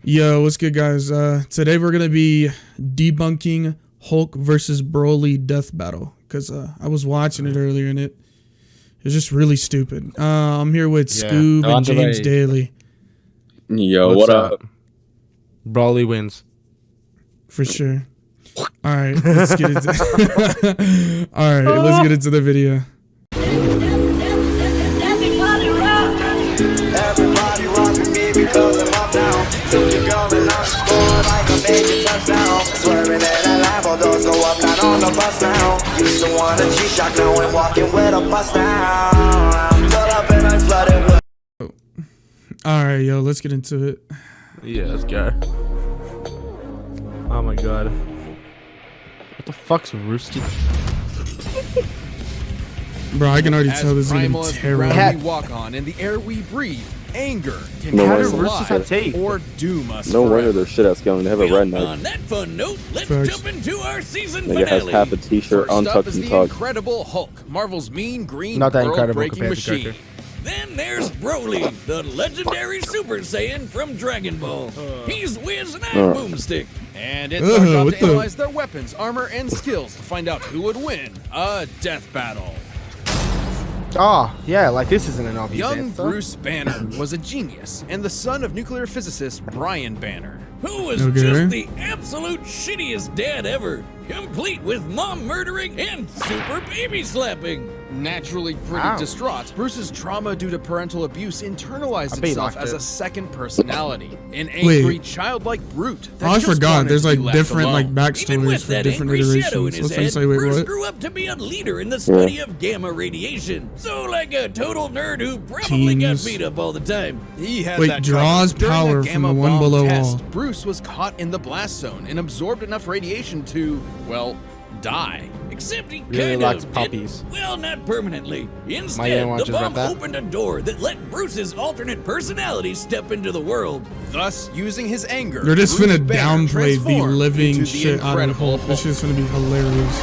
Yo, what's good, guys? Today we're gonna be debunking Hulk versus Broly death battle because I was watching it earlier and it was just really stupid. I'm here with Scoob and James Daly. Yo, what up? Broly wins for sure. All right, let's get into. All right, let's get into the video. Everybody rock with me because I'm up now. Took your girl and I scored like a major touchdown. Swerving in a Lambo, doors go up, not on the bus now. Used to want a G-Shock, now I'm walking with a bus now. Pull up and I'm flooded with. All right, yo, let's get into it. Yeah, let's go. Oh my god. What the fuck's Roosty? Bro, I can already tell this is gonna be terrible. We walk on and the air we breathe. Anger can or doom us. No wonder their shit ass going. They have a red knife. On that fun note, let's jump into our season finale. Has half a t-shirt, untucked and tucked. Incredible Hulk, Marvel's mean green world-breaking machine. Then there's Broly, the legendary Super Saiyan from Dragon Ball. He's Wiz and I'm Boomstick. And it's our job to analyze their weapons, armor, and skills to find out who would win a death battle. Oh, yeah, like this isn't an obvious Young answer. Bruce Banner was a genius and the son of nuclear physicist Brian Banner. Who was just the absolute shittiest dad ever, complete with mom murdering and super baby slapping. Naturally pretty distraught, Bruce's trauma due to parental abuse internalized itself as a second personality, an angry, childlike brute. I forgot. There's like different backstories for different iterations. Bruce grew up to be a leader in the study of gamma radiation. So like a total nerd who probably got beat up all the time. He had that draws power from the one below wall. Bruce was caught in the blast zone and absorbed enough radiation to, well, die. Except he really likes puppies. Well, not permanently. Instead, the bomb opened a door that let Bruce's alternate personality step into the world. Thus, using his anger, they're just finna downplay the living shit out of Hulk. This shit's gonna be hilarious.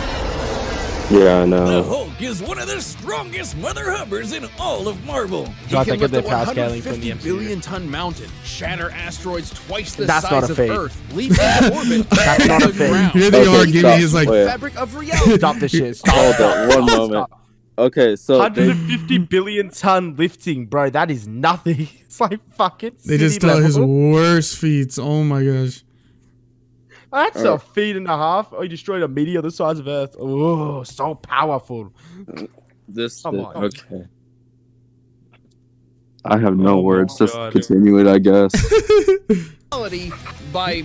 Yeah, I know. The Hulk is one of the strongest mother hubbers in all of Marvel. He can lift a 150 billion ton mountain, shatter asteroids twice the size of Earth, leap into orbit. That's not a fake. Here they are giving his fabric of reality. Stop this shit. Hold on, one moment. Okay, so 150 billion ton lifting, bro. That is nothing. It's like fucking. They just tell his worst feats. Oh my gosh. That's a feet and a half. Oh, he destroyed a meteor the size of Earth. Oh, so powerful. Okay. I have no words. Just continue it, I guess. By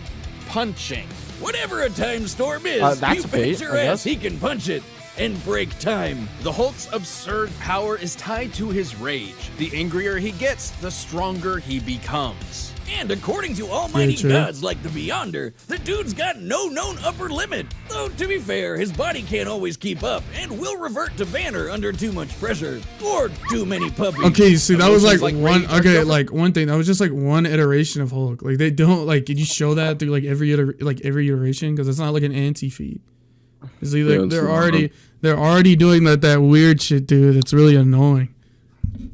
punching. Whatever a time storm is, that's you bet your ass he can punch it and break time. The Hulk's absurd power is tied to his rage. The angrier he gets, the stronger he becomes. And according to almighty gods like the Beyonder, the dude's got no known upper limit. Though, to be fair, his body can't always keep up and will revert to Banner under too much pressure or too many puppies. Okay, see, that was like one. Okay, like one thing. That was just like one iteration of Hulk. Like they don't like. Did you show that through like every iteration? Because it's not like an anti-feat. It's like they're already doing that weird shit, dude. It's really annoying.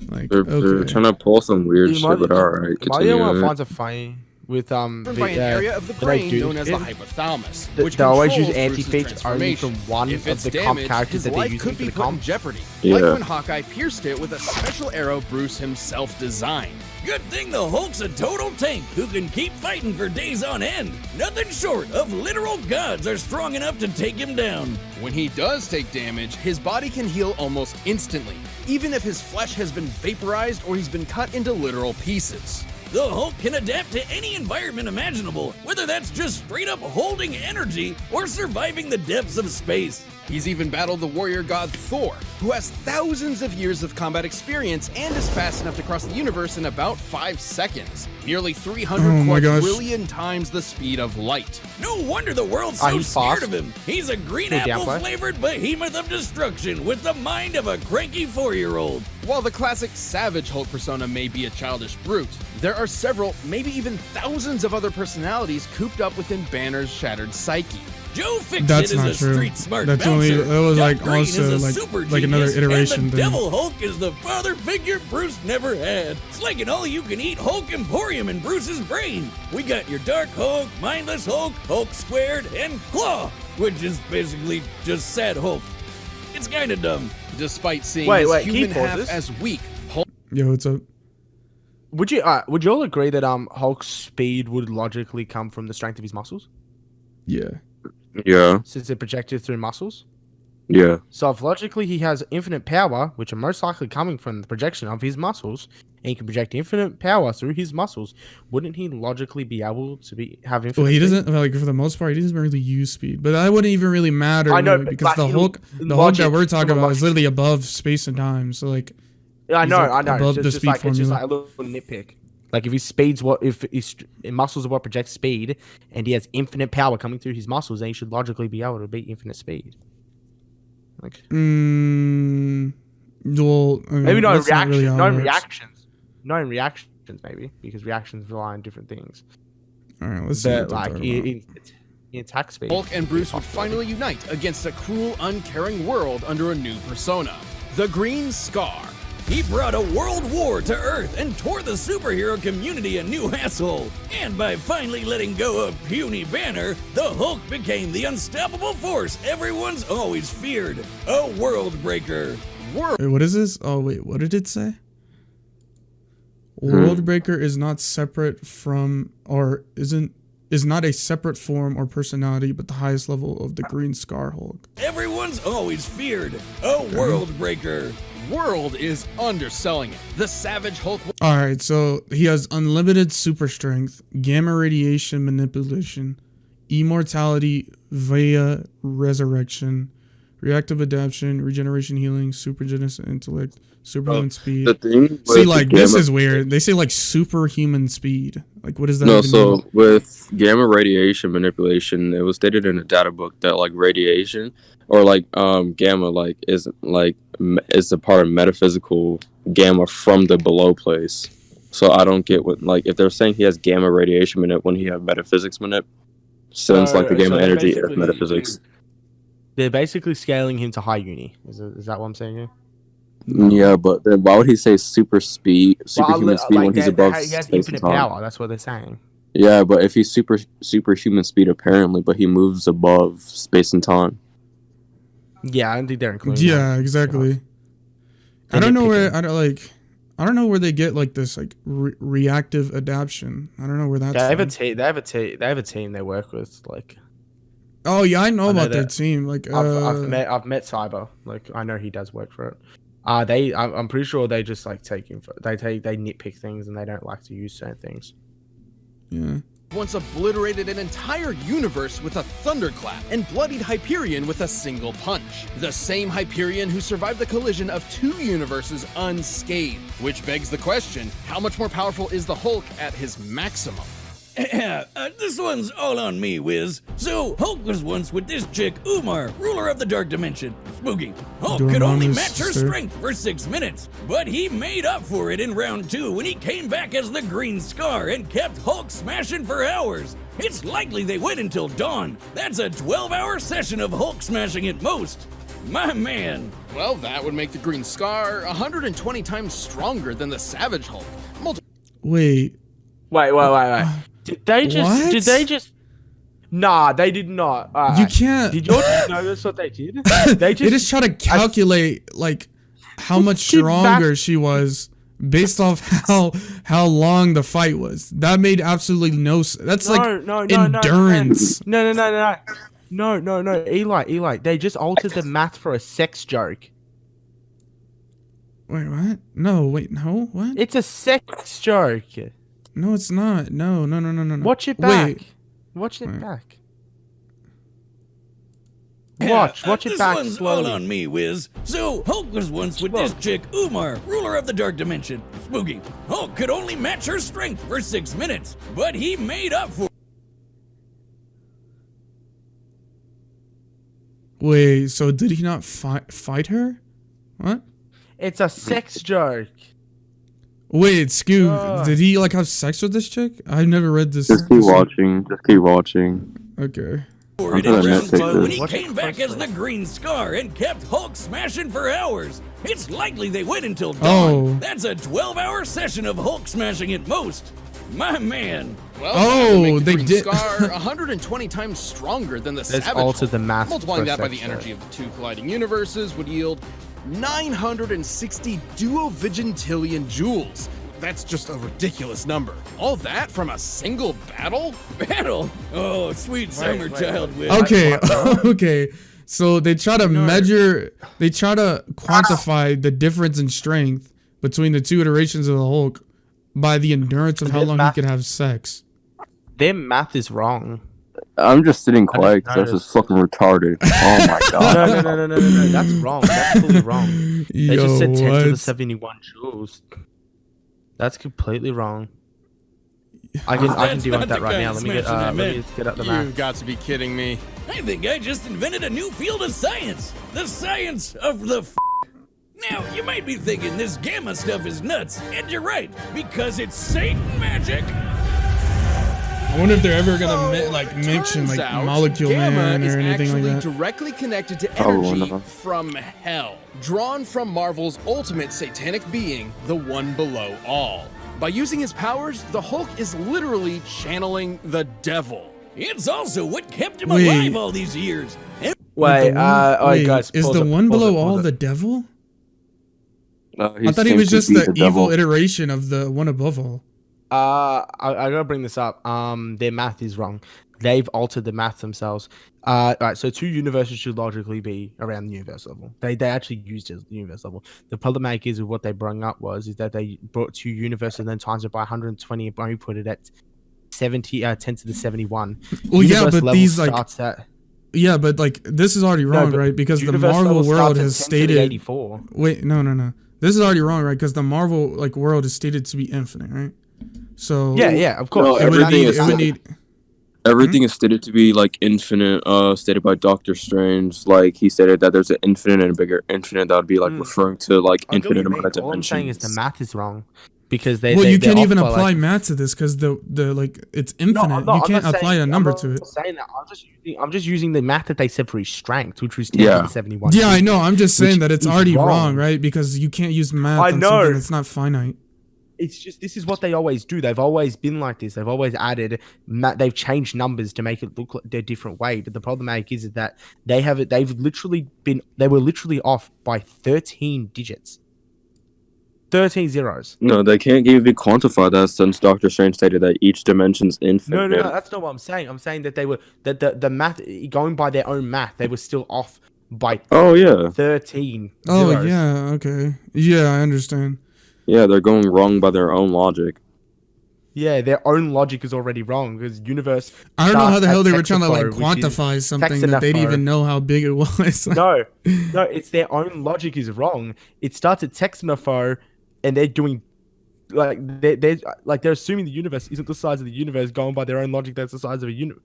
Like they're trying to pull some weird shit, but alright. Mario one finds it funny with by an area of the brain known as the hypothalamus, which they always use anti-feats only from one of the comp characters that they use for the comp. Jeopardy. Like when Hawkeye pierced it with a special arrow Bruce himself designed. Good thing the Hulk's a total tank who can keep fighting for days on end. Nothing short of literal gods are strong enough to take him down. When he does take damage, his body can heal almost instantly, even if his flesh has been vaporized or he's been cut into literal pieces. The Hulk can adapt to any environment imaginable, whether that's just straight up holding energy or surviving the depths of space. He's even battled the warrior god Thor, who has thousands of years of combat experience and is fast enough to cross the universe in about 5 seconds, nearly 300 quadrillion times the speed of light. No wonder the world's so scared of him. He's a green apple-flavored behemoth of destruction with the mind of a cranky 4-year-old. While the classic Savage Hulk persona may be a childish brute, there are several, maybe even thousands of other personalities cooped up within Banner's shattered psyche. Joe Fixit That's is not a true. street smart That's bouncer. only that was Doc like Green also is a like super another genius, iteration and the thing. Devil Hulk is the father figure Bruce never had. It's like an all-you-can-eat Hulk Emporium in Bruce's brain. We got your Dark Hulk, Mindless Hulk, Hulk Squared, and Claw, which is basically just Sad Hulk. It's kind of dumb. Despite seeing Wait, his can you human pause half this? as weak, Hulk Yo, what's up? Would you all agree that Hulk's speed would logically come from the strength of his muscles, Yeah. Yeah. since they're projected through muscles? Yeah. So if logically he has infinite power, which are most likely coming from the projection of his muscles, and he can project infinite power through his muscles, wouldn't he logically be able to have infinite? Well, he speed? doesn't like for the most part. He doesn't really use speed, but that wouldn't even really matter. I know, really, because but the in Hulk logic, that we're talking from a about is logic- literally above space and time. So like, Yeah, I he's, know, like, I know. above It's the just speed like it's just formula. like a little nitpick. Like if his muscles are what project speed, and he has infinite power coming through his muscles, then he should logically be able to beat infinite speed. Like well, maybe not that's not really reaction, how it not works. reactions, not in reactions, maybe because reactions rely on different things. All right, let's see. But What they're like talking about. in attack speed, and Bruce would finally unite against a cruel, uncaring world under a new persona, the Green Scar. He brought a world war to Earth and tore the superhero community a new asshole. And by finally letting go of puny Banner, the Hulk became the unstoppable force everyone's always feared. A world breaker. Wait, what is this? Oh wait, what did it say? World Breaker is not separate from or is not a separate form or personality, but the highest level of the Green Scar Hulk. Everyone's always feared. A world breaker. World is underselling it. The Savage Hulk. All right, so he has unlimited super strength, gamma radiation manipulation, immortality via resurrection, reactive adaptation, regeneration healing, supergenesis intellect, superhuman speed. The thing See, with like the this gamma- is weird. They say like superhuman speed. Like, what does that No, even so mean? with gamma radiation manipulation, it was stated in a data book that like radiation or like gamma like is a part of metaphysical gamma from the below place. So I don't get what like if they're saying he has gamma radiation when he have metaphysics manip, since like the gamma energy is metaphysics. they're basically scaling him to high uni. Is that what I'm saying here? Yeah, but then why would he say superhuman speed when he's above He has space and infinite time? power. That's what they're saying. Yeah, but if he's superhuman speed apparently, but he moves above space and time. Yeah, I don't think they're including. Yeah, exactly. I don't know where I don't know where they get like this like reactive adaptation. I don't know where that's. They have a from. team. They have a team they work with. Like, Oh yeah, I know about their that. team. Like, I've met Cyber. Like, I know he does work for it. I'm pretty sure they just like take him. They nitpick things and they don't like to use certain things. yeah. Once obliterated an entire universe with a thunderclap and bloodied Hyperion with a single punch. The same Hyperion who survived the collision of two universes unscathed. Which begs the question, how much more powerful is the Hulk at his maximum? This one's all on me, Wiz. So, Hulk was once with this chick, Umar, ruler of the Dark Dimension. Spooky. Hulk could only match her strength for 6 minutes, but he made up for it in round 2 when he came back as the Green Scar and kept Hulk smashing for hours. It's likely they went until dawn. That's a 12-hour session of Hulk smashing at most. My man. Well, that would make the Green Scar 120 times stronger than the Savage Hulk. Wait. Wait. Did they What? just? Nah, they did not. You can't. Did you all just notice what they did? They just try to calculate like how much stronger she was based off how long the fight was. That made absolutely no sense. That's endurance. No. Eli. They just altered the math for a sex joke. Wait, what? No, wait, no, what? It's a sex joke. No, it's not. No. Watch it back. Wait. Watch it Wait. back. Watch it This back one's all slowly. on me, Wiz. So, Hulk was once with this chick, Umar, ruler of the Dark Dimension. Spooky. Hulk could only match her strength for 6 minutes, but he made up for. Wait, so did he not fight her? What? It's a sex joke. Wait, Scoo, did he like have sex with this chick? I've never read this. Just keep watching. Okay. I'm gonna nitpick when this. he came back as the Green Scar and kept Hulk smashing for hours. It's likely they went until dawn. Oh. That's a 12-hour session of Hulk smashing at most. My man. Well, Oh, that would make the they Green did- Scar 120 times stronger than the Let's Savage alter Hulk. the math Multiplying for a that by the sec, energy of the two colliding universes would yield 960 duovigintillion joules. That's just a ridiculous number. All that from a single battle? Battle? Oh, sweet summer child wit. Okay, okay. So they try to they try to quantify the difference in strength between the two iterations of the Hulk by the endurance of how long he could have sex. Their math is wrong. I'm just sitting quiet because that's just fucking retarded. Oh my god. No. That's wrong. That's fully wrong. They just said 10 to the 71 joules. That's completely wrong. I can That's debunk not that the right kind now. of Let me smashing I meant. get up the You've math. got to be kidding me. I think I just invented a new field of science. The science of the Now, you might be thinking this gamma stuff is nuts, and you're right, because it's Satan magic. I wonder if they're ever gonna mention Turns like out, Molecule gamma Man is or anything like actually that. directly connected to Probably energy not. from hell, drawn from Marvel's ultimate satanic being, the One Below All. By using his powers, the Hulk is literally channeling the devil. It's also what kept him Wait. alive all these years. Wait, Wait, guys, is pause the it, One pause Below it, pause All it. the devil? He I thought he seems was to just be the evil devil. iteration of the One Above All. I gotta bring this up. Their math is wrong. They've altered the math themselves. Right, so two universes should logically be around the universe level. They actually used it as the universe level. The problematic is with what they brought up is that they brought two universes and then times it by 120 and only put it at 10 to the 71. Well, yeah, Universe but level these like starts at, yeah, but like this is already wrong, but right? Because the universe Marvel level world starts at has 10 to the stated. 84. Wait, no. This is already wrong, right? Because the Marvel like world is stated to be infinite, right? So Yeah, of course. No, it would everything need, is it would need Everything is stated to be like infinite, stated by Doctor Strange. Like he stated that there's an infinite and a bigger infinite that would be like referring to like I get what infinite you amount of mean. All I'm saying is dimensions. the math is wrong because they. well, you they're can't off even by, apply like, math to this because the like it's infinite. No, You I'm can't not apply saying- a number I'm to not it. saying that. I'm just using the math that they said for his strength, which was 10 to Yeah. the 71. Yeah, I know. I'm just saying Which that it's is already wrong, wrong. right? Because you can't use math I on know. something that's not finite. It's just this is what they always do. They've always been like this. They've always added. They've changed numbers to make it look like they're a different way. But the problematic is that they have it. They've literally been. They were literally off by 13 digits. 13 zeros. No, they can't even quantify that since Doctor Strange stated that each dimension's infinite. No. That's not what I'm saying. I'm saying that they were that the math going by their own math. They were still off by Oh yeah, 13 Oh zeros. yeah, okay. Yeah, I understand. yeah, they're going wrong by their own logic. Yeah, their own logic is already wrong because universe. I don't know how the hell they were starts trying to at like Texaphore, which is- quantify something that they didn't Texaphore. even know how big it was. No, it's their own logic is wrong. It starts at Texaphore, and they're doing they're assuming the universe isn't the size of the universe, going by their own logic. That's the size of a universe.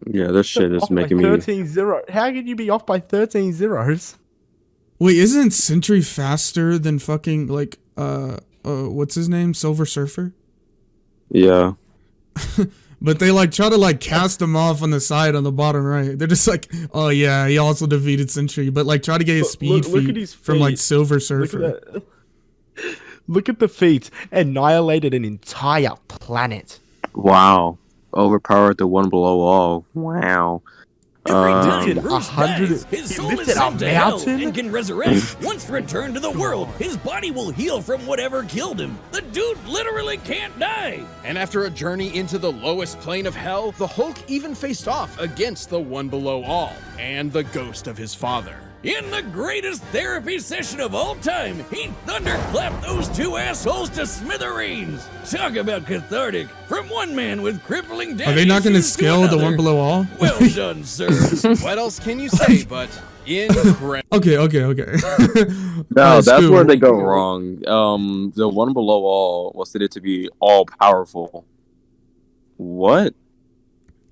Yeah, this shit is Off by making me. 13 zero. How can you be off by 13 zeros? Wait, isn't Sentry faster than fucking like what's his name? Silver Surfer? Yeah, But they like try to like cast him off on the side on the bottom right. They're just like, oh yeah, he also defeated Sentry, but like try to get his speed Look at feat his from like feet. Silver Look Surfer. at that. Look at the feats. Annihilated an entire planet. wow, overpowered the one below all. Wow. Every time Lifted Bruce 100 dies, his he soul is lifted a sent to hell mountain? and can resurrect. Once returned to the world, his body will heal from whatever killed him. The dude literally can't die. And after a journey into the lowest plane of hell, the Hulk even faced off against the One Below All and the ghost of his father. In the greatest therapy session of all time, he thunderclapped those two assholes to smithereens. Talk about cathartic. From one man with crippling daddy Are they not going to issues scale the another. One Below All? Well done, sir. What else can you say but incredible? Okay. No, that's Scoob. where they go wrong. The one below all was stated to be all powerful. What?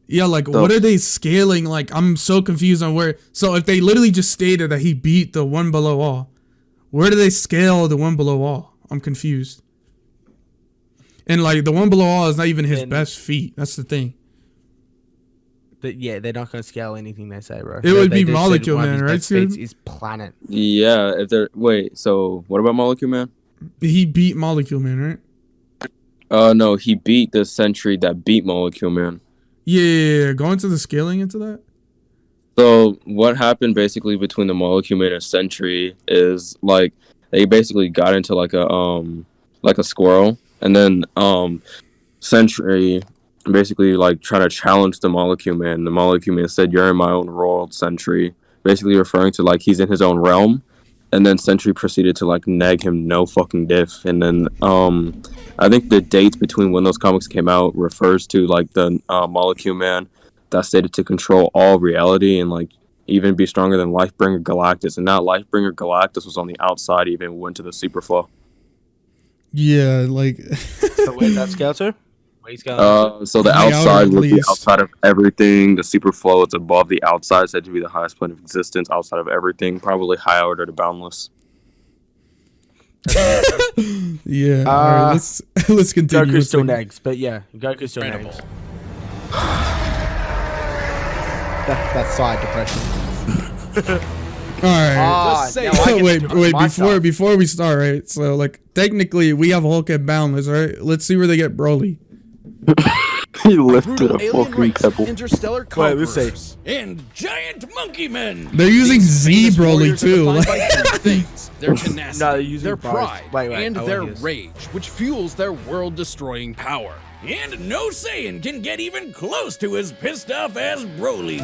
Yeah, like what are they scaling? Like I'm so confused on where. So if they literally just stated that he beat the One Below All, where do they scale the One Below All? I'm confused. And like the One Below All is not even his best feat. That's the thing. Yeah, they're not gonna scale anything they say, bro. It would be just said Molecule one of Man, his right, best feats Sid? is planet. Yeah, if they're wait. So what about Molecule Man? He beat Molecule Man, right? No, he beat the Sentry that beat Molecule Man. Yeah. Go into the scaling into that. So what happened basically between the Molecule Man and Sentry is like they basically got into like a squirrel, and then Sentry basically like trying to challenge the Molecule Man. The Molecule Man said, "You're in my own world, Sentry," basically referring to like he's in his own realm. And then Sentry proceeded to like nag him no fucking diff. And then I think the dates between when those comics came out refers to like the Molecule Man that stated to control all reality and like even be stronger than Lifebringer Galactus. And now Lifebringer Galactus was on the outside, even went to the Superflow. Yeah, like. So where's that scale to? So the outside would be outside of everything. The Superflow, it's above the outside, said to be the highest plane of existence outside of everything, probably higher to the boundless. Yeah. All right, let's continue. Goku's still next, but yeah, Goku's still next. That's side depression. All right. Before we start, right? So like technically we have Hulk at Boundless, right? Let's see where they get Broly. He lifted a fucking pebble. Interstellar conquerors and giant monkey men. They're using Z Broly too. Their tenacity, their both. pride, and I their want this. rage, which fuels their world-destroying power. And no Saiyan can get even close to as pissed off as Broly.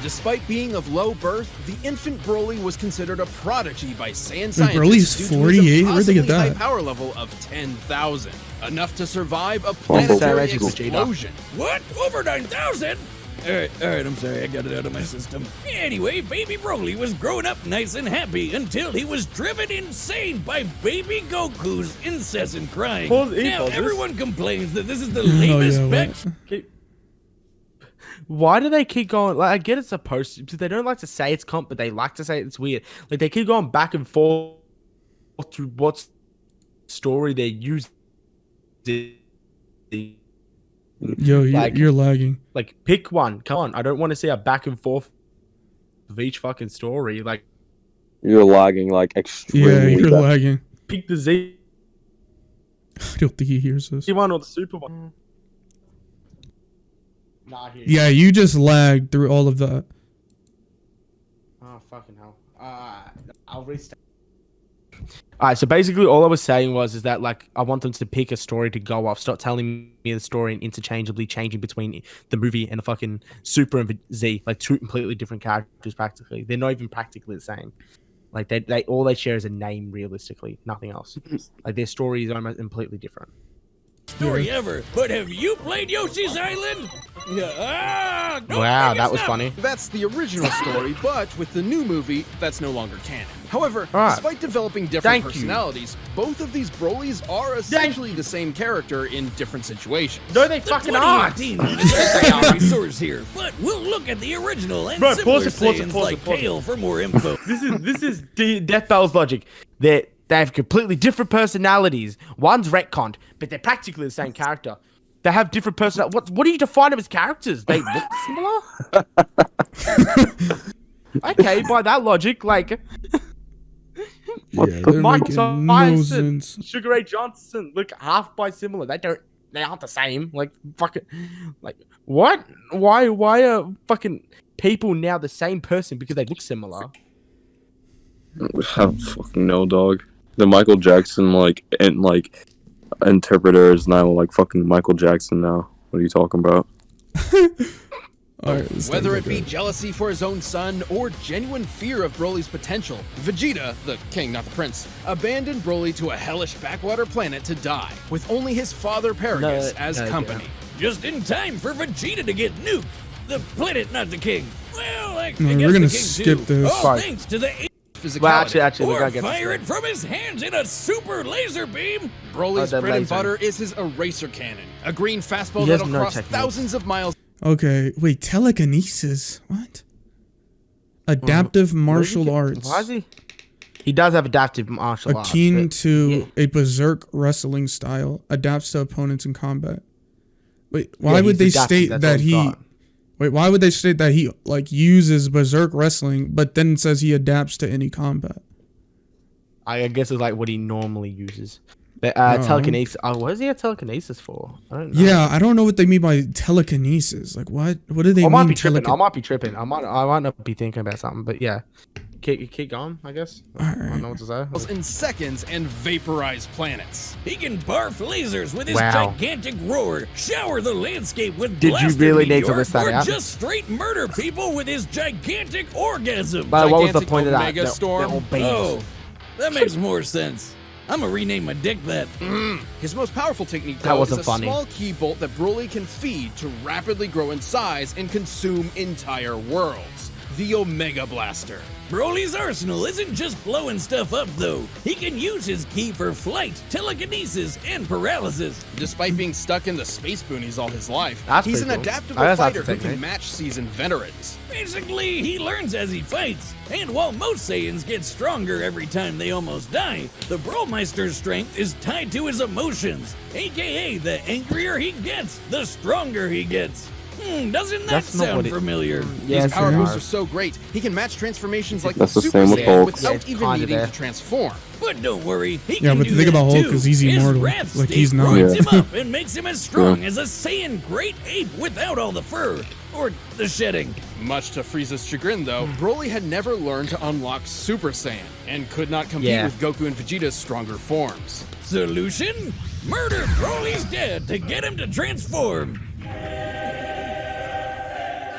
Despite being of low birth, the infant Broly was considered a prodigy by Saiyan scientists. Broly's due to 48? his Where'd they get that? high power level of 10,000, enough to survive a planetary explosion. What? Over 9,000? All right, I'm sorry, I got it out of my system. Anyway, baby Broly was growing up nice and happy until he was driven insane by baby Goku's incessant crying. Now everyone complains that this is the lamest Why do they keep going? Like, I get it's supposed to. They don't like to say it's comp, but they like to say it's weird. Like, they keep going back and forth through what story they're using. Yo, you're lagging. Like, pick one. Come on. I don't want to see a back and forth of each fucking story. Like, you're lagging like extremely. Yeah, you're lagging. Pick the Z I don't think he hears this. one or the Super one. Yeah, you just lagged through all of that. Oh, fucking hell. I'll restart. Alright, so basically all I was saying is that, like, I want them to pick a story to go off. Stop telling me the story and interchangeably changing between the movie and the fucking Super and Z. Like, two completely different characters, practically. They're not even practically the same. Like, they all they share is a name, realistically. Nothing else. Like, their story is almost completely different. Story ever, but have you played Yoshi's Island? Wow, that was funny. That's the original story, but with the new movie, that's no longer canon. However, despite developing different personalities, both of these Brolys are essentially the same character in different situations. No, they fucking aren't. Resource here, but we'll look at the original and similar Saiyans like Kale for more info. This is Death Bell's logic. They have completely different personalities. One's retconned, but they're practically the same character. They have different personalities. What do you define them as characters? They look similar? Okay, by that logic, like... Mike Tyson, Sugar Ray Johnson look half by similar. They aren't the same. Like, fucking... Like, what? Why are fucking people now the same person because they look similar? I don't fucking know, dog. The Michael Jackson interpreter is now like fucking Michael Jackson now. What are you talking about? Whether it be jealousy for his own son or genuine fear of Broly's potential, Vegeta, the king not the prince, abandoned Broly to a hellish backwater planet to die, with only his father Paragus as company. Just in time for Vegeta to get nuked. The planet, not the king. Well, I guess we're gonna the king skip too. this. All thanks to the actually, we or gotta get fire it from his hands in a super laser beam. Broly's bread and butter is his eraser cannon, a green fastball that'll cross thousands of miles. Okay, wait, telekinesis? What? Adaptive martial arts. Why is he? He does have adaptive martial arts. Akin to a berserk wrestling style. Adapts to opponents in combat. Wait, why would they state that he? Wait, why would they state that he like uses berserk wrestling, but then says he adapts to any combat? I guess it's like what he normally uses. But No. telekinesis. What is he a telekinesis for? I don't know. Yeah, I don't know what they mean by telekinesis. Like, what? What do they I mean? might be tripping. I might be tripping. I might not be thinking about something. But yeah, keep going. I guess. I don't know what to say. In seconds and vaporize planets. He can barf lasers with his Wow. gigantic roar, shower the landscape with Did you blaster really need to meteor, list that or out? just straight murder people with his gigantic orgasm. But what was the Gigantic point of that? Omega They're Storm? all babies. Oh, that makes more sense. I'm gonna rename my dick that. His most powerful technique, That though, wasn't is a funny. small key bolt that Broly can feed to rapidly grow in size and consume entire worlds. The Omega Blaster. Broly's arsenal isn't just blowing stuff up, though. He can use his key for flight, telekinesis, and paralysis. Despite being stuck in the space boonies all his life, That's he's an pretty cool. adaptable That's fighter the who can technique. match seasoned veterans. Basically, he learns as he fights. And while most Saiyans get stronger every time they almost die, the Bromeister's strength is tied to his emotions. AKA, the angrier he gets, the stronger he gets. Doesn't that That's not sound what it- familiar? Yes, His power they boosts are. are so great, he can match transformations like That's the the Super same with Saiyan Hulk. without Yeah, even kinda needing there. to transform. But don't worry, he Yeah, can but do think that about Hulk, too. 'cause he's His immortal. wrath Like, state he's not. grinds Yeah. him up and makes him as strong as a Saiyan great ape without all the fur. Or the shedding. Much to Frieza's chagrin, though, Broly had never learned to unlock Super Saiyan and could not compete Yeah. with Goku and Vegeta's stronger forms. Solution? Murder Broly's dad to get him to transform.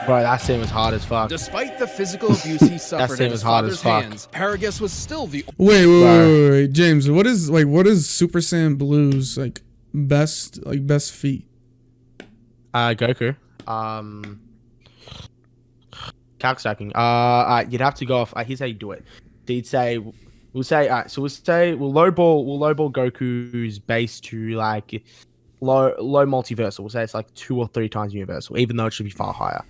Bro, that scene was hard as fuck. Despite the physical abuse he suffered scene at was his hard as father's fuck. hands, Paragus was still the Wait, James. What is Super Saiyan Blue's best feat? Goku. Calc stacking. You'd have to go off. Here's how you do it. We'll say, we'll lowball Goku's base to like low multiversal. We'll say it's like 2 or 3 times universal, even though it should be far higher.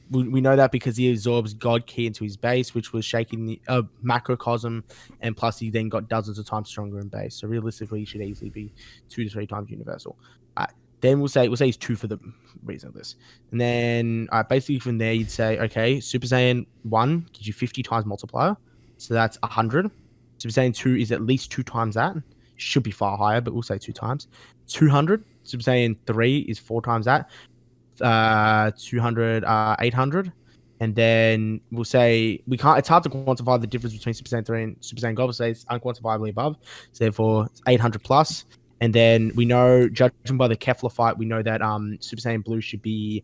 We know that because he absorbs God Ki into his base, which was shaking the macrocosm, and plus he then got dozens of times stronger in base. So realistically, he should easily be 2 to 3 times universal. Then we'll say he's 2 for the reason of this, and then basically from there you'd say, okay, Super Saiyan 1 gives you 50 times multiplier, so that's 100. Super Saiyan 2 is at least 2 times that. Should be far higher, but we'll say 2 times. 200. Super Saiyan 3 is 4 times that. 200, 800, and then we'll say we can't. It's hard to quantify the difference between Super Saiyan 3 and Super Saiyan Gold. So it's unquantifiably above. So therefore, 800 plus. And then we know, judging by the Kefla fight, we know that Super Saiyan Blue should be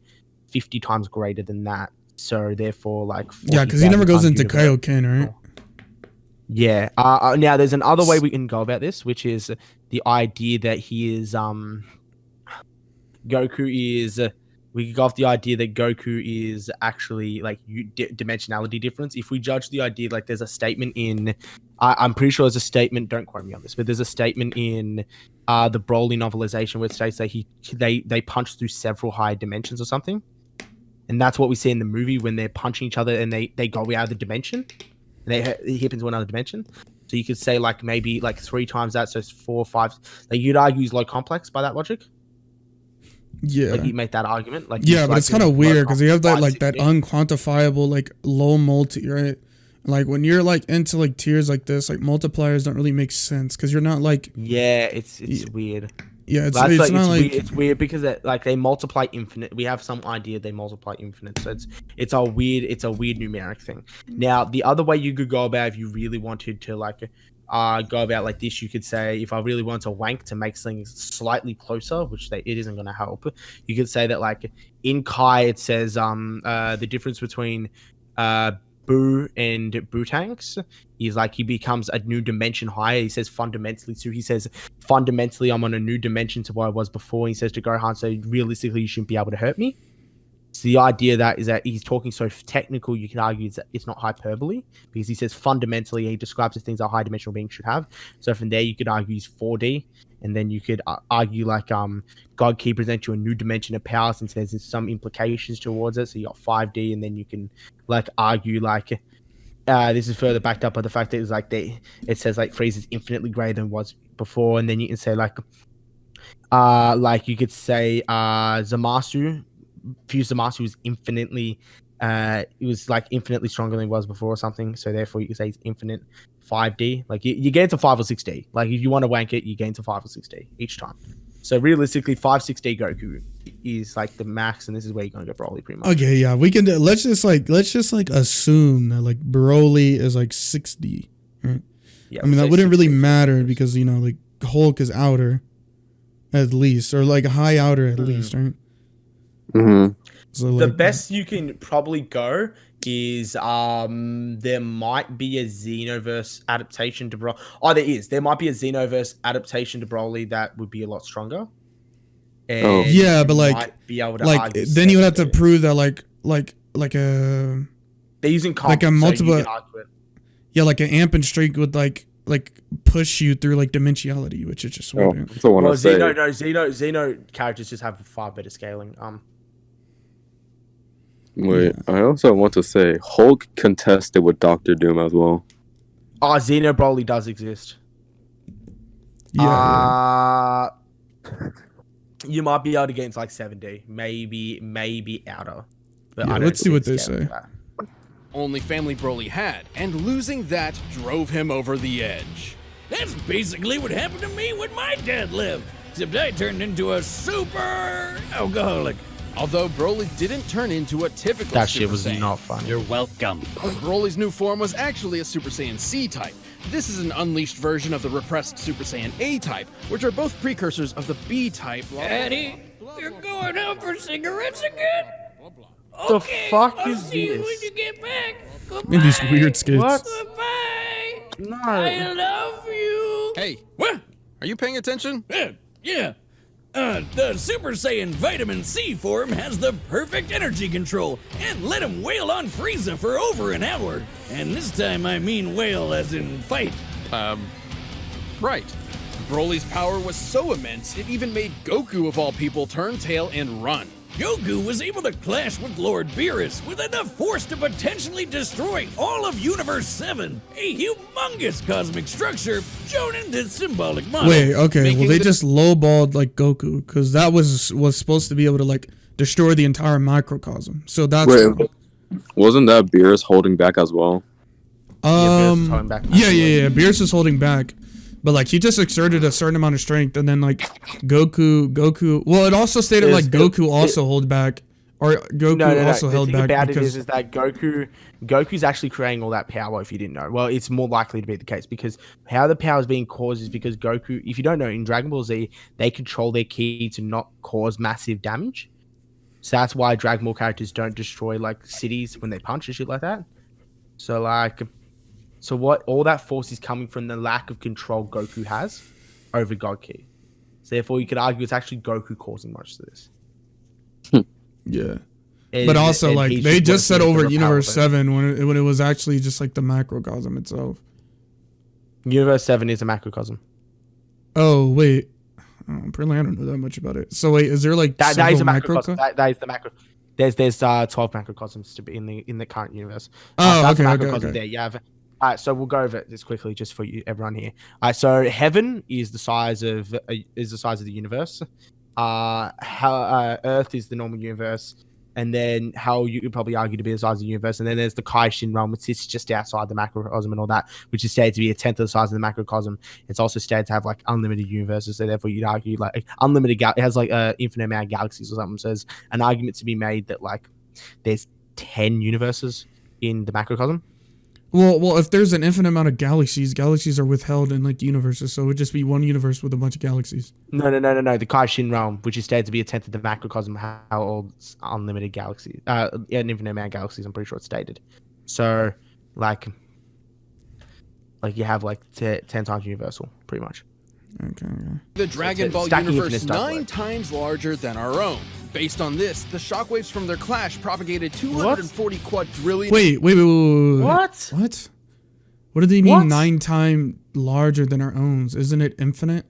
50 times greater than that. So therefore, like Yeah, because he never 40,000 goes times into universal. Kaioken, right? Yeah. Now there's another way we can go about this, which is the idea that he is Goku is. We could go off the idea that Goku is actually like dimensionality difference. If we judge the idea, like there's a statement in, I'm pretty sure there's a statement. Don't quote me on this, but there's a statement in the Broly novelization where it states that they punch through several higher dimensions or something, and that's what we see in the movie when they're punching each other and they go out of the dimension. They hip into another dimension. So you could say like maybe like 3 times that, so it's 4 or 5. Like you'd argue he's low complex by that logic. Yeah. Like you make that argument. Like Yeah, he's, but like, it's kind of weird because you have that 5, like that 6, unquantifiable like low multi, right? Like when you're like into like tiers like this, like multipliers don't really make sense because you're not like Yeah, it's weird. yeah, it's That's it's like, not like it's weird because they multiply infinite. We have some idea they multiply infinite, so it's a weird numeric thing. Now the other way you could go about if you really wanted to like go about like this, you could say if I really want to wank to make things slightly closer, which it isn't going to help. You could say that like in Kai it says the difference between Boo and Bootanks is like he becomes a new dimension higher. He says fundamentally, so he says fundamentally I'm on a new dimension to where I was before. He says to Gohan, so realistically you shouldn't be able to hurt me. So the idea that is that he's talking so technical, you can argue that it's not hyperbole because he says fundamentally he describes the things a high dimensional being should have. So from there you could argue he's 4D, and then you could argue like God Ki presents you a new dimension of powers and says there's some implications towards it. So you got 5D, and then you can like argue like this is further backed up by the fact that it's like it says like Frieza's infinitely greater than was before, and then you can say like Like you could say Zamasu, Fuse Zamasu was infinitely it was like infinitely stronger than he was before or something. So therefore you could say it's infinite 5D. Like you get to 5 or 6D. Like if you want to wank it, you gain to 5 or 6D each time. So realistically, 5-6D Goku is like the max, and this is where you're gonna get Broly pretty much. Okay, yeah, we can. Let's just assume that like Broly is like 6D. Right? Yeah, I mean that say wouldn't really 6D. matter because like Hulk is outer, at least, or like high outer at least, right? Mm-hmm. So The like, best you can probably go is there might be a Xenoverse adaptation to Broly. Oh, there is. There might be a Xenoverse adaptation to Broly that would be a lot stronger. And yeah, you but like, might be able to like argue then you would have to 7D. prove that like a They're using comp, like a multiple- So you can argue it. yeah, like an amp and streak would like push you through like dimensionality, which it just Oh, wouldn't. that's what I want Well, to say. Xeno characters just have far better scaling. Wait, I also want to say Hulk contested with Doctor Doom as well. Xeno Broly does exist. Yeah, You might be able to get into like 7D, maybe outer. But Yeah, I don't let's see what they scale say. that. Only family Broly had, and losing that drove him over the edge. That's basically what happened to me when my dad lived. Except I turned into a super alcoholic. Although Broly didn't turn into a typical That Super shit was Saiyan. not funny. You're welcome. Broly's new form was actually a Super Saiyan C type. This is an unleashed version of the repressed Super Saiyan A type, which are both precursors of the B type. Daddy, you're going out for cigarettes again? The fuck I'll is see you this? when you get back. in these Goodbye. weird skits. What? Goodbye. No. I love you. Hey, What? are you paying attention? Yeah. The Super Saiyan Vitamin C form has the perfect energy control and let him wail on Frieza for over an hour. And this time I mean wail as in fight. Right. Broly's power was so immense, it even made Goku of all people turn tail and run. Goku was able to clash with Lord Beerus with enough force to potentially destroy all of Universe 7, a humongous cosmic structure shown in this symbolic model. Wait, okay. Making Well, they the- just lowballed like Goku because that was supposed to be able to like destroy the entire microcosm. So that's Wait, wasn't that Beerus holding back as well? Beerus is holding back. yeah. Beerus is holding back, but like he just exerted a certain amount of strength, and then like Goku. Well, it also stated like Goku also hold back, or Goku also held back The thing about because it is that Goku's actually creating all that power. If you didn't know, well, it's more likely to be the case because how the power is being caused is because Goku. If you don't know, in Dragon Ball Z, they control their ki to not cause massive damage. So that's why Dragon Ball characters don't destroy like cities when they punch and shit like that. So like, so what? All that force is coming from the lack of control Goku has over God Ki. So therefore, you could argue it's actually Goku causing most of this. yeah. And- But also, and like he's they just said working over with the Universe power 7 when it was actually just like the macrocosm itself. Universe 7 is a macrocosm. Oh wait, apparently I don't know that much about it. So wait, is there like That is a several macrocosm. macrocosm? That is the macro. There's 12 macrocosms to be in the current universe. Oh, That's a okay, macrocosm okay. there. You have. All right, so we'll go over it this quickly, just for you, everyone here. All right, so heaven is the size of the universe. Earth is the normal universe, and then hell you could probably argue to be the size of the universe, and then there's the Kaishin realm, which sits just outside the macrocosm and all that, which is stated to be a tenth of the size of the macrocosm. It's also stated to have like unlimited universes, so therefore you'd argue like unlimited. It has like infinite amount of galaxies or something. So there's an argument to be made that like there's 10 universes in the macrocosm. Well, if there's an infinite amount of galaxies are withheld in like universes, so it would just be one universe with a bunch of galaxies. No. The Kaishin realm, which is stated to be a tenth of the macrocosm, how old unlimited galaxies, an infinite amount of galaxies. I'm pretty sure it's stated. So, like you have like 10 times universal, pretty much. Okay. The Dragon Ball stacking universe infinite does 9 work. times larger than our own. Based on this, the shockwaves from their clash propagated 240 quadrillion. Wait. What? What? What do they mean What? 9 times larger than our own? Isn't it infinite?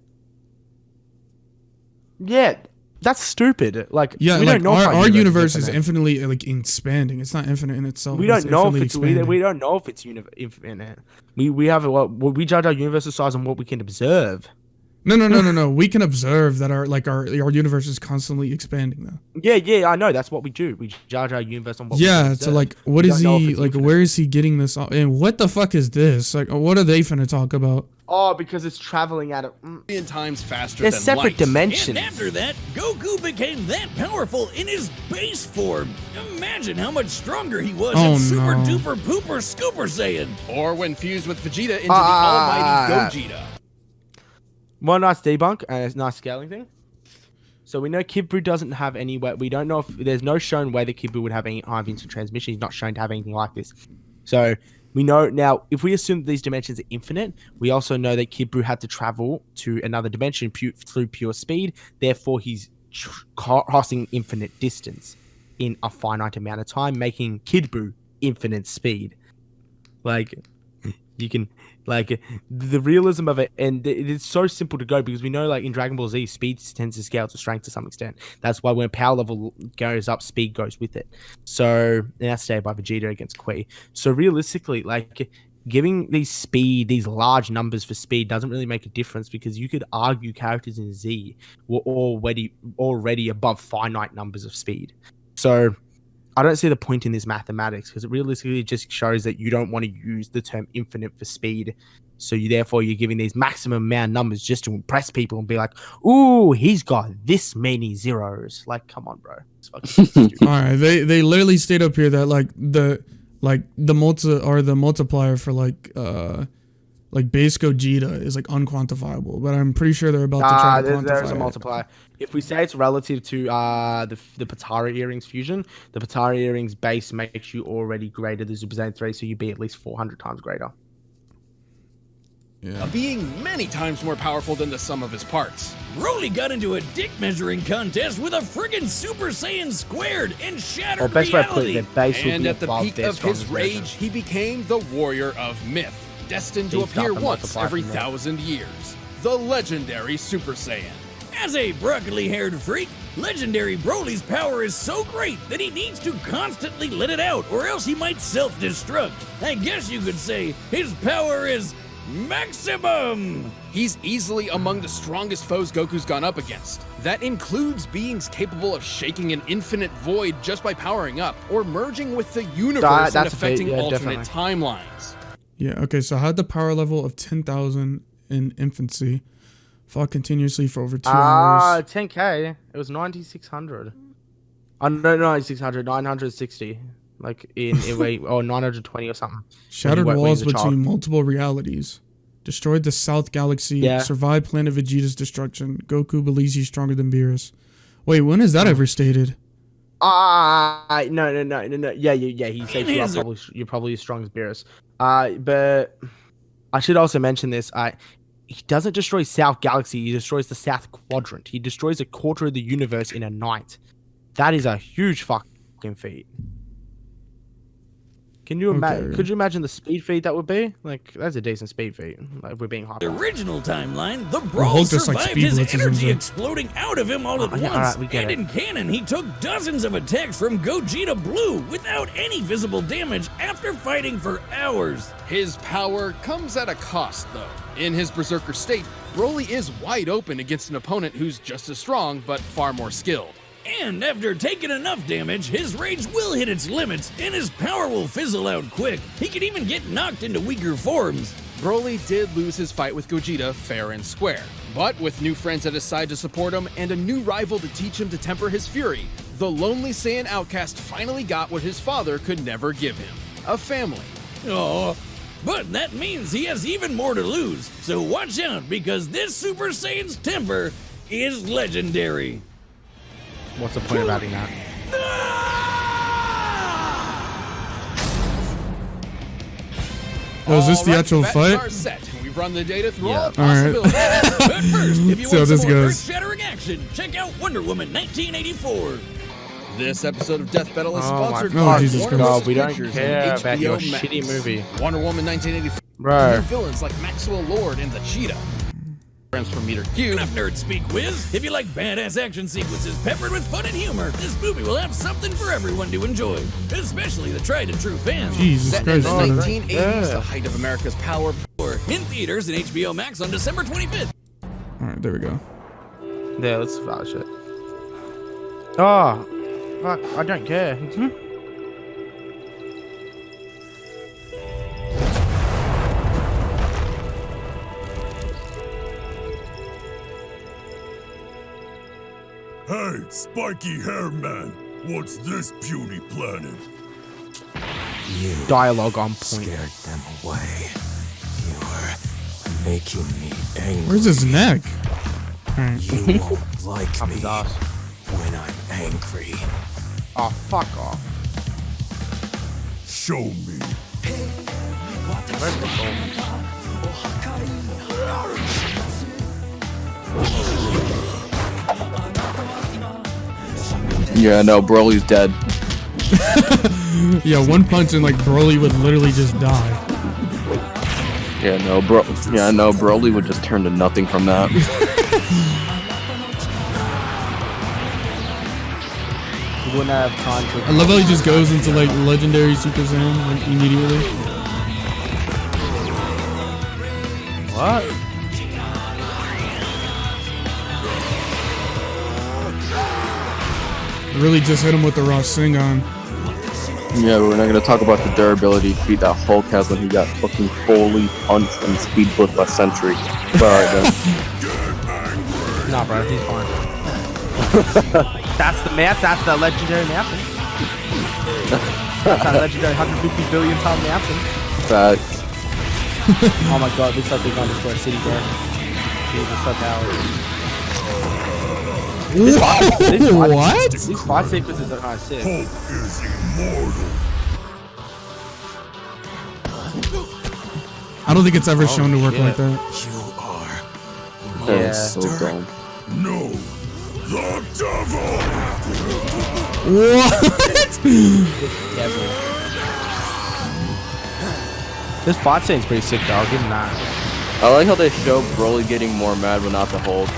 Yeah, that's stupid. Like, Yeah, we like don't know if our universe is infinite. infinitely like expanding. It's not infinite in itself. We don't know if infinitely it's expanding. we don't know if it's infinite. We have we judge our universe's size on what we can observe. No. We can observe that our universe is constantly expanding though. Yeah, I know. That's what we do. We judge our universe on what we observe. So like, what is he like? Where is he getting this? And what the fuck is this? Like, what are they finna talk about? Oh, because it's traveling at a million times faster They're than separate light. dimensions. And after that, Goku became that powerful in his base form. Imagine how much stronger he was in Super Duper Pooper Scooper Saiyan. Or when fused with Vegeta into the almighty Gogeta. One nice debunk and it's a nice scaling thing. So we know Kid Buu doesn't have any way. We don't know if there's no shown way that Kid Buu would have any high instant transmission. He's not shown to have anything like this. So we know now, if we assume that these dimensions are infinite, we also know that Kid Buu had to travel to another dimension through pure speed. Therefore, he's crossing infinite distance in a finite amount of time, making Kid Buu infinite speed. Like, you can, like, the realism of it, and it is so simple to go because we know, like, in Dragon Ball Z, speed tends to scale to strength to some extent. That's why when power level goes up, speed goes with it. So, and that's stated by Vegeta against Kui. So, realistically, like, giving these large numbers for speed doesn't really make a difference because you could argue characters in Z were already above finite numbers of speed. So, I don't see the point in this mathematics because it realistically just shows that you don't want to use the term infinite for speed. So therefore you're giving these maximum amount numbers just to impress people and be like, ooh, he's got this many zeros. Like, come on, bro. It's fucking stupid. All right, they literally state up here that the multiplier for like base Gogeta is like unquantifiable, but I'm pretty sure they're about to try to quantify there's a multiplier. If we say it's relative to the Patara earrings fusion, the Patara earrings base makes you already greater than Super Saiyan 3, so you'd be at least 400 times greater. Yeah. Being many times more powerful than the sum of his parts. Broly got into a dick measuring contest with a friggin' Super Saiyan squared and shattered Or best way to put reality. it, the base would And be at the above peak their of his strongest rage, version. he became the warrior of myth, destined to Beefed appear up and once multiplied every from there. 1,000 years. The legendary Super Saiyan. As a broccoli-haired freak, legendary Broly's power is so great that he needs to constantly let it out, or else he might self-destruct. I guess you could say his power is maximum! He's easily among the strongest foes Goku's gone up against. That includes beings capable of shaking an infinite void just by powering up, or merging with the universe and affecting alternate timelines. Yeah, okay, so I had the power level of 10,000 in infancy. Fought continuously for over 2 hours. 10k. It was 9,600. No, 9,600, 960. Like in a way, or 920 or something. Shattered walls between multiple realities. Destroyed the South Galaxy. Yeah. Survived Planet Vegeta's destruction. Goku believes he's stronger than Beerus. Wait, when is that ever stated? No. Yeah. He said you're probably as strong as Beerus. But I should also mention this. He doesn't destroy South Galaxy. He destroys the South Quadrant. He destroys a quarter of the universe in a night. That is a huge fucking feat. Can you imagine? Could you imagine the speed feat that would be? Like, that's a decent speed feat. Like, if we're being hard. The original timeline, the Brawl survived his energy exploding out of him all at once. And in canon, he took dozens of attacks from Gogeta Blue without any visible damage after fighting for hours. His power comes at a cost, though. In his berserker state, Broly is wide open against an opponent who's just as strong, but far more skilled. And after taking enough damage, his rage will hit its limits, and his power will fizzle out quick. He can even get knocked into weaker forms. Broly did lose his fight with Gogeta fair and square, but with new friends at his side to support him and a new rival to teach him to temper his fury, the lonely Saiyan outcast finally got what his father could never give him: a family. Oh, but that means he has even more to lose, so watch out, because this Super Saiyan's temper is legendary. What's the point of adding that? Oh, is this the actual fight? Are set. We've run the data through all All right. possibilities. But first, if you So want this some more goes. earth-shattering action, check out Wonder Woman 1984. This episode of Death Battle is sponsored God. by Oh, Jesus Warner Christ. Bros. we don't Pictures care and about your HBO Max. shitty movie. Wonder Woman 1984. Bro. New villains like Maxwell Lord and the Cheetah. Programs per meter cube. Enough nerd speak, whiz. If you like badass action sequences peppered with fun and humor, this movie will have something for everyone to enjoy, especially the tried and true fans. Jesus Set in Christ. the dude. 1980s, the height of America's power. In theaters and HBO Max on December 25th. right, there we go. There, let's flash it. Oh, fuck! I don't care. Hey, spiky hair man, what's this beauty planet? You Dialogue on point. scared them away. You were making me angry. Where's his neck? Alright. You won't like Up me his ass. when I'm angry. Oh, fuck off. Show me. Where's the phone? Yeah, no, Broly's dead. Yeah, one punch and like Broly would literally just die. Yeah, no, Broly would just turn to nothing from that. You wouldn't have time to. I love how he just goes into like legendary Super Saiyan like immediately. What? Really just hit him with the Rasengan. Yeah, but we're not gonna talk about the durability feat that Hulk has when he got fucking fully punched and speed booked by Sentry. Alright then. Nah, bro, he's fine. That's the map. That's the legendary mountain. That's that legendary 150 billion ton mountain. Facts. Oh my god, looks like they're gonna destroy a city, bro. Jesus, so powerful. What? These fight sequences are kind of sick. Hulk is immortal. I don't think it's ever shown to work shit. like that. You are That Yeah. was so dumb. No, the devil. What? This fight scene's pretty sick, though. I'll give him that. I like how they show Broly getting more mad when not the Hulk.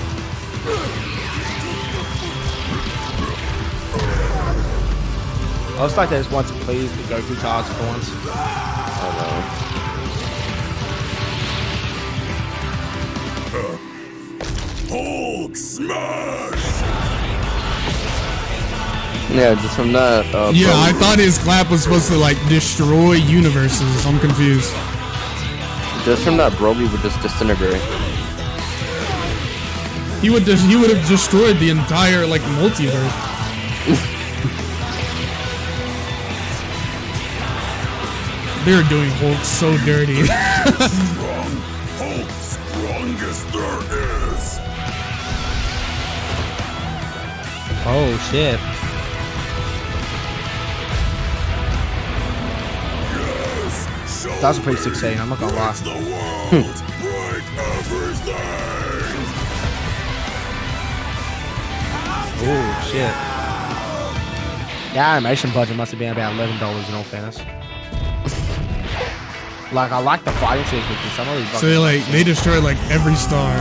I was like, they just want to please the Goku tards for once. I Hulk smash. know. Yeah, just from that. Yeah, Broly- I thought his clap was supposed to like destroy universes. I'm confused. Just from that, Broly would just disintegrate. He would have destroyed the entire like multiverse. They're doing Hulk so dirty. Strong. Hulk, strongest there is. Oh, shit. Yes. Show That was a pretty me. sick scene, I'm not gonna lie. It's the world. Break everything. Oh, shit. The animation budget must have been about $11 in all fairness. Like, I like the fighting sequences. Some of these So they destroyed like every star.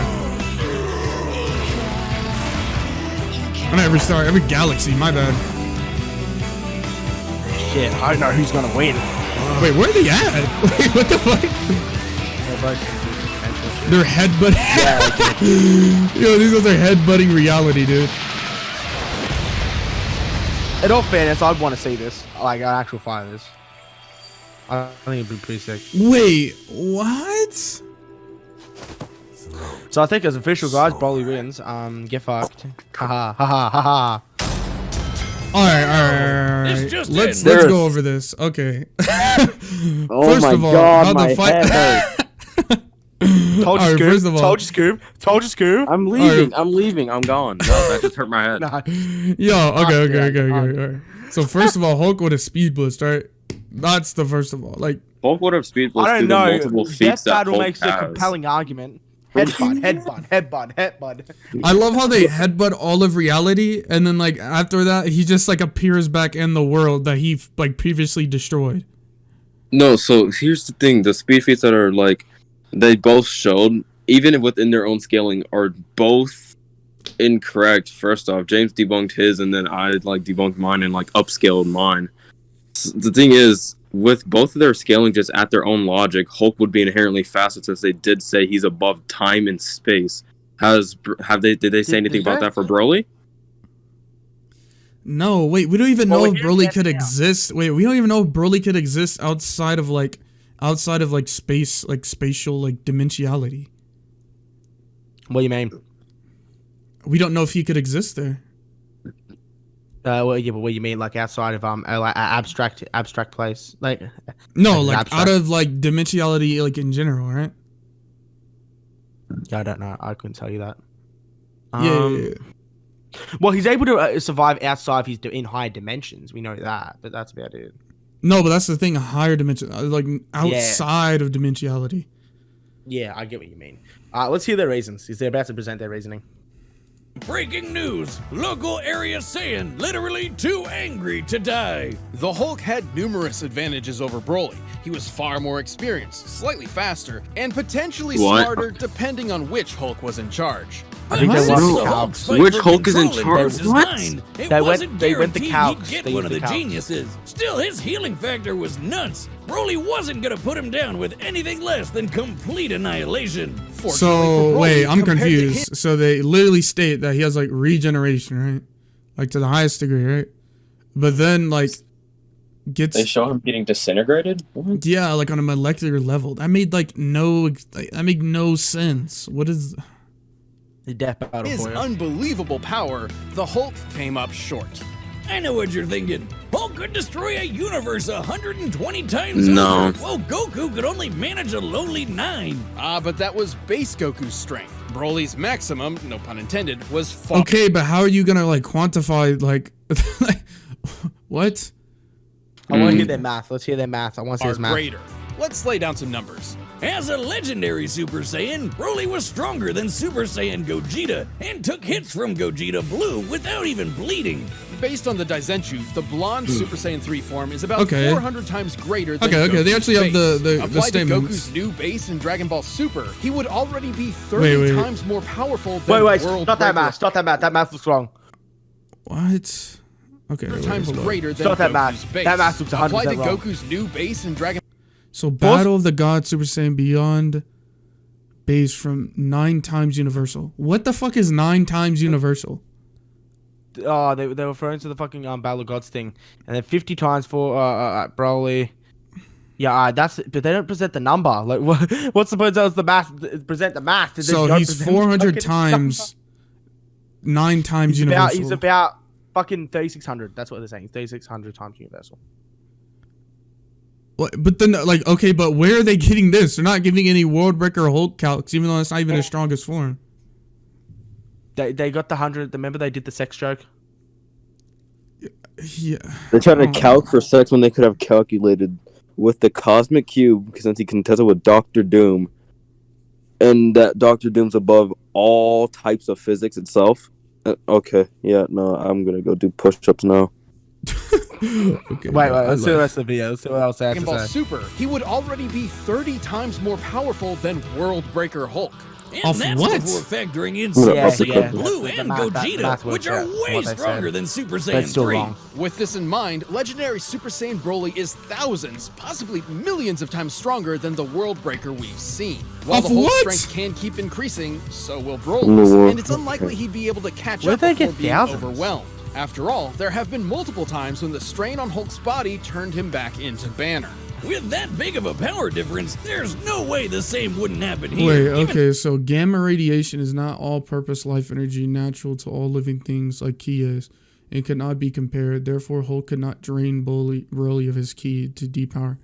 Not every star, every galaxy. My bad. shit. I don't know who's gonna win. Wait, where are they at? Wait, what the fuck? They're headbutting. Yo, these guys are headbutting reality, dude. In all fairness, I'd want to see this, like an actual fight of this. I think it'd be pretty sick. Wait, what? So I think as official, guys, Broly wins. Get fucked. Haha, haha, haha. All right. This just Let's in. go over this. Okay. Oh First my of all, god, how my the fight. head hurts. Told you, Alright, Scoop. first of all- Told you, Scoop. Told you, Scoop. I'm leaving. I'm leaving. I'm gone. No, that just hurt my head. Nah. Yo, okay. All right. So first of all, Hulk would have speed blitzed, right? That's the first of all. Like, Hulk would have speed blitzed I through don't the know. multiple Death feats that Battle Hulk makes has. a compelling argument. Headbutt. I love how they headbutt all of reality, and then like after that, he just like appears back in the world that he like previously destroyed. No, so here's the thing: the speed feats that are like they both showed, even within their own scaling, are both incorrect. First off, James debunked his, and then I like debunked mine and like upscaled mine. The thing is, with both of their scaling just at their own logic, Hulk would be inherently faster since they did say he's above time and space. Did they say anything about that for Broly? No, wait, we don't even know if Broly could exist. Wait, we don't even know if Broly could exist outside of space, like spatial, like dimensionality. What do you mean? We don't know if he could exist there. Well, yeah, but what do you mean, like outside of like abstract place, like? No, like out of like dimensionality, like in general, right? Yeah, I don't know. I couldn't tell you that. Yeah. Well, he's able to survive outside if he's in higher dimensions. We know that, but that's about it. No, but that's the thing. A higher dimension, like outside of dimensionality. Yeah, I get what you mean. Let's hear their reasons. They're about to present their reasoning. Breaking news! Local area Saiyan literally too angry to die. The Hulk had numerous advantages over Broly. He was far more experienced, slightly faster, and potentially smarter depending on which Hulk was in charge. I think they lost the Calcs. Which Hulk is in charge? What? They went the Calcs. He'd get one of the geniuses. Still, his healing factor was nuts. Broly wasn't gonna put him down with anything less than complete annihilation. So wait, I'm confused. So they literally state that he has like regeneration, right? Like to the highest degree, right? But then like they show him getting disintegrated. What? Yeah, like on a molecular level. That made no sense. What is the death battle? His unbelievable power, the Hulk came up short. I know what you're thinking. Hulk could destroy a universe 120 times no. over, while Goku could only manage a lowly 9. But that was base Goku's strength. Broly's maximum, no pun intended, was 5. Okay, but how are you gonna like quantify like what? I want to hear their math. Let's hear their math. I want to see his math. Greater. Let's lay down some numbers. As a legendary Super Saiyan, Broly was stronger than Super Saiyan Gogeta and took hits from Gogeta Blue without even bleeding. Based on the Daizenshuu, the blonde Super Saiyan 3 form is about 400 times greater than Okay, they actually have the Applied to statements. Goku's new base in Dragon Ball Super, he would already be 30 times more powerful than Wait, World stop that math. Stop that math. That math looks wrong. What? Okay. Times greater than Stop that Goku's math. base. That math looks 100% Applied to wrong. Goku's new base in Dragon So Battle of the Gods Super Saiyan Beyond base from 9 times universal. What the fuck is 9 times universal? Oh, they were referring to the fucking Battle of Gods thing, and then 50 times for Broly. Yeah, but they don't present the number. Like, what's the point? Of the math? Present the math. And So he's 400 times, 9 times universal. He's about fucking 3600. That's what they're saying. 3600 times universal. What, but then, like, okay, but where are they getting this? They're not giving any World Breaker Hulk calcs, even though it's not even his strongest form. They got the 100. Remember they did the sex joke? Yeah. They're trying to calc for sex when they could have calculated with the Cosmic Cube, since he contested with Dr. Doom, and that Dr. Doom's above all types of physics itself. Okay, yeah, no, I'm gonna go do push-ups now. Okay, wait, let's see the rest of the video. Let's see what else I have to say. Super, he would already be 30 times more powerful than World Breaker Hulk. And that's before factoring in Super Saiyan Blue and Gogeta, which are way stronger than Super Saiyan 3. Wrong. With this in mind, legendary Super Saiyan Broly is thousands, possibly millions of times stronger than the World Breaker we've seen. While the Hulk's strength can keep increasing, so will Broly's, and it's unlikely he'd be able to catch up before being overwhelmed. After all, there have been multiple times when the strain on Hulk's body turned him back into Banner. With that big of a power difference, there's no way the same wouldn't happen here. Wait, okay, so gamma radiation is not all-purpose life energy natural to all living things like ki is, and cannot be compared. Therefore, Hulk could not drain Broly of his ki to depower.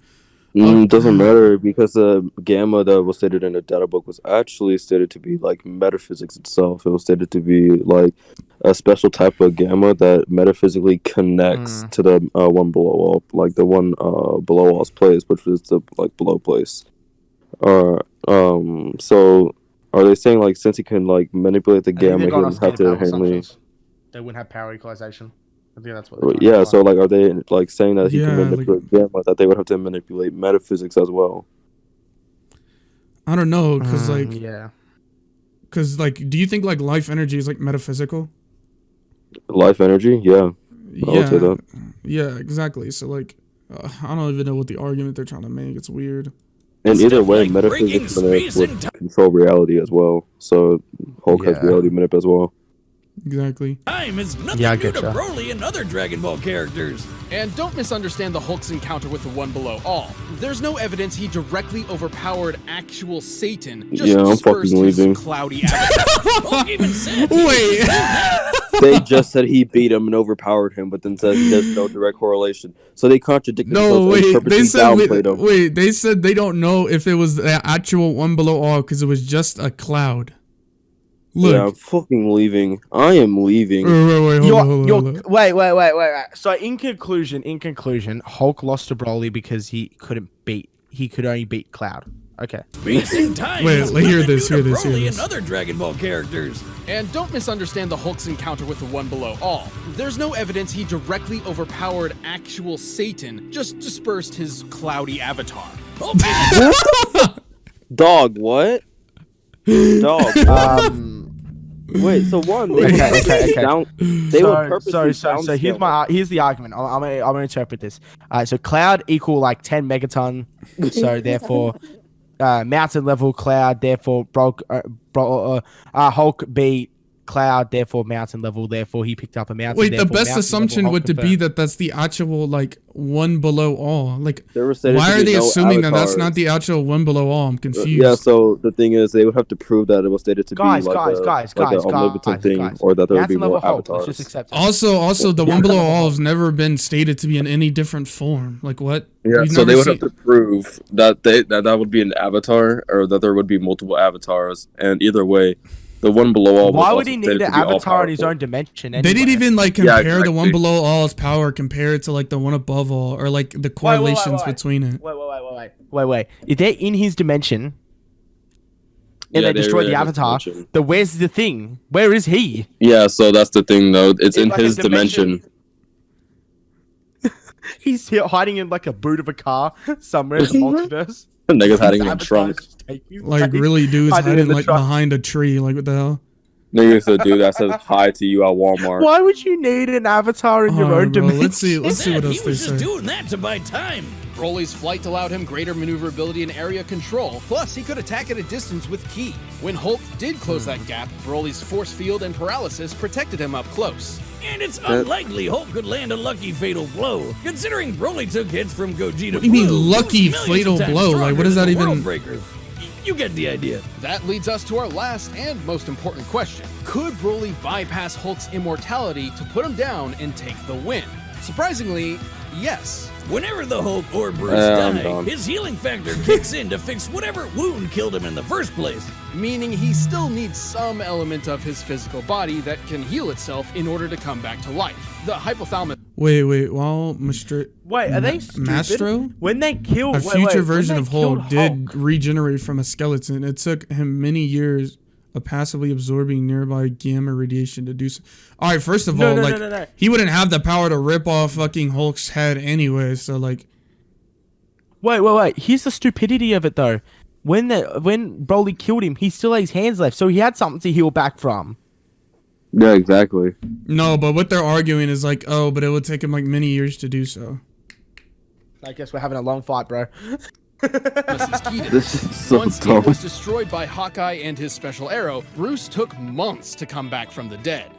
It doesn't matter, because the gamma that was stated in the data book was actually stated to be like metaphysics itself. It was stated to be like a special type of gamma that metaphysically connects to the one below all, like the one below all's place, which is the like below place. So are they saying like since he can like manipulate the gamma, he wouldn't have to inherently? They wouldn't have power equalization. I think that's what. Yeah, so like, are they like saying that he can manipulate gamma, that they would have to manipulate metaphysics as well? I don't know, because like, yeah, because like, do you think like life energy is like metaphysical? Life energy, yeah. I would say that. Yeah, exactly. So like, I don't even know what the argument they're trying to make. It's weird. And either way, like breaking metaphysics manip space would and control reality as well. So Hulk has Yeah. reality manip as well. Exactly. time is nothing Yeah, I new to getcha. Broly and other Dragon Ball characters. And don't misunderstand the Hulk's encounter with the One Below All. There's no evidence he directly overpowered actual Satan. Just Yeah, I'm dispersed fucking his leaving. cloudy avatar. Hulk even said Wait. They just said he beat him and overpowered him, but then said there's no direct correlation. So they contradicted No, themselves and wait. purposely They said downplayed him. wait. They said they don't know if it was the actual One Below All because it was just a cloud. Look. Yeah, I'm fucking leaving. I am leaving. Wait, hold on. Wait. So in conclusion, Hulk lost to Broly because he could only beat Cloud. Okay. space and time Wait, is hear nothing this, new hear to this, hear Broly this. and other Dragon Ball characters. And don't misunderstand the Hulk's encounter with the One Below All. There's no evidence he directly overpowered actual Satan. Just dispersed his cloudy avatar. Hulk even Dog, what? Dog. Wait, so one, they Okay. they would purposely So here's downscale here's the argument. I'm gonna interpret this. So Cloud equal like 10 megaton. So therefore, mountain level Cloud. Therefore, Hulk beat Cloud. Therefore, mountain level. Therefore, he picked up a mountain. Wait, the therefore, best mountain assumption level, would Hulk to be confirmed. that that's the actual like One Below All. Like, There was stated why to are be they no assuming that that's avatars. not the actual One Below All? I'm confused. Yeah, so the thing is, they would have to prove that it was stated to Guys, be like a omnipotent thing, guys. or that there would be Mountain level more Hulk. Let's avatars. just accept it. Also, the One Below All has never been stated to be in any different form. Like what? Yeah, We've so never they would seen- have to prove that that would be an avatar, or that there would be multiple avatars, and either way, the One Below All. Why was would also he stated need to an be all avatar in his powerful. own dimension? They didn't anyway? even like Yeah, compare the One exactly. Below All's power compared to like the One Above All, or like the correlations between it. Wait. If they're in his dimension and Yeah, they they're destroyed in the his avatar, dimension. then where's the thing? Where is he? Yeah, so that's the thing, though. It's in like a his dimension. He's here hiding in like a boot of a car somewhere in the multiverse. Niggas hiding in Avatar's trunk. just taking- Like really, dude's hiding in hiding the like truck. behind a tree. Like what the hell? Niggas a dude that says hi to you at Walmart. Why would you need an avatar in your Alright, own bro, dimension? let's see what said else he they was just say. doing that to buy time. Broly's flight allowed him greater maneuverability and area control, plus he could attack at a distance with Ki. When Hulk did close that gap, Broly's force field and paralysis protected him up close. And it's unlikely Hulk could land a lucky fatal blow, considering Broly took hits from Gogeta. What do you mean Blue, lucky who's millions fatal of times blow? Like, stronger what does than that the even- Worldbreaker. You get the idea. That leads us to our last and most important question. Could Broly bypass Hulk's immortality to put him down and take the win? Surprisingly, yes. Whenever the Hulk or Bruce I'm die, done. his healing factor kicks in to fix whatever wound killed him in the first place. Meaning he still needs some element of his physical body that can heal itself in order to come back to life. The hypothalamus Wait, while Mastro, Wait, are they stupid? Mastro? When they killed A future version of Hulk did regenerate from a skeleton. It took him many years of passively absorbing nearby gamma radiation to do so. All right, first of all, No. he wouldn't have the power to rip off fucking Hulk's head anyway. So like, Wait. Here's the stupidity of it though. When Broly killed him, he still had his hands left, so he had something to heal back from. Yeah, exactly. no, but what they're arguing is like, oh, but it would take him like many years to do so. I guess we're having a long fight, bro. is key to This is so Once dumb. it was destroyed by Hawkeye and his special arrow, Bruce took months to come back from the dead.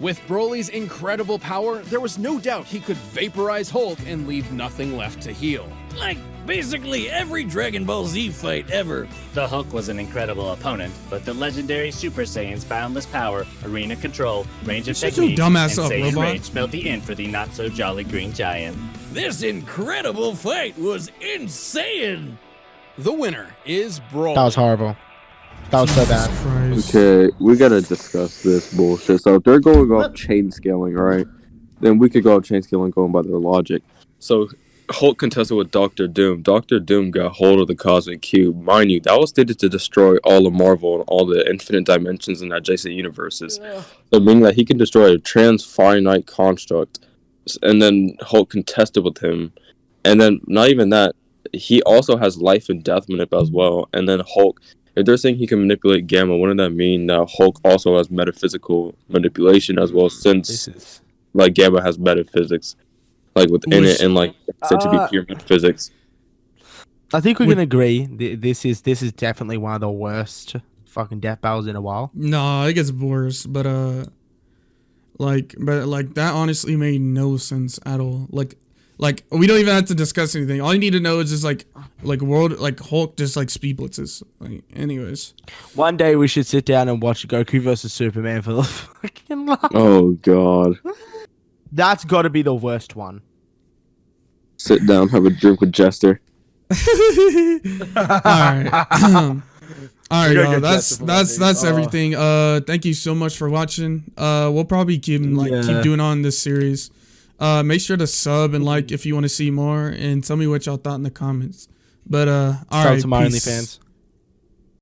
With Broly's incredible power, there was no doubt he could vaporize Hulk and leave nothing left to heal. Like, basically every Dragon Ball Z fight ever. The Hulk was an incredible opponent, but the legendary Super Saiyan's boundless power, arena control, range of Shut your techniques, dumbass and up, Saiyan robot. rage spelled the end for the not-so-jolly Green Giant. This incredible fight was insane. The winner is Broly. That was horrible. That was so bad. Christ. Okay, we gotta discuss this bullshit. So if they're going off chain scaling, right? Then we could go off chain scaling going by their logic. So Hulk contested with Doctor Doom. Doctor Doom got hold of the Cosmic Cube. Mind you, that was stated to destroy all of Marvel and all the infinite dimensions and adjacent universes. So meaning that he can destroy a trans-finite construct. And then Hulk contested with him. And then not even that, he also has life and death manip as well. And then Hulk, if they're saying he can manipulate Gamma, wouldn't that mean that Hulk also has metaphysical manipulation as well, since like Gamma has metaphysics like within it and like said to be pure metaphysics? I think we can agree. This is definitely one of the worst fucking death battles in a while. No, it gets worse, but that honestly made no sense at all. Like we don't even have to discuss anything. All you need to know is just like Hulk just like speed blitzes. Like, anyways, one day we should sit down and watch Goku versus Superman for the fucking love. Oh god. That's got to be the worst one. Sit down, have a drink with Jester. Alright. Alright, y'all. That's everything. Thank you so much for watching. We'll probably keep doing on this series. Make sure to sub and like if you want to see more, and tell me what y'all thought in the comments. But alright, to my OnlyFans.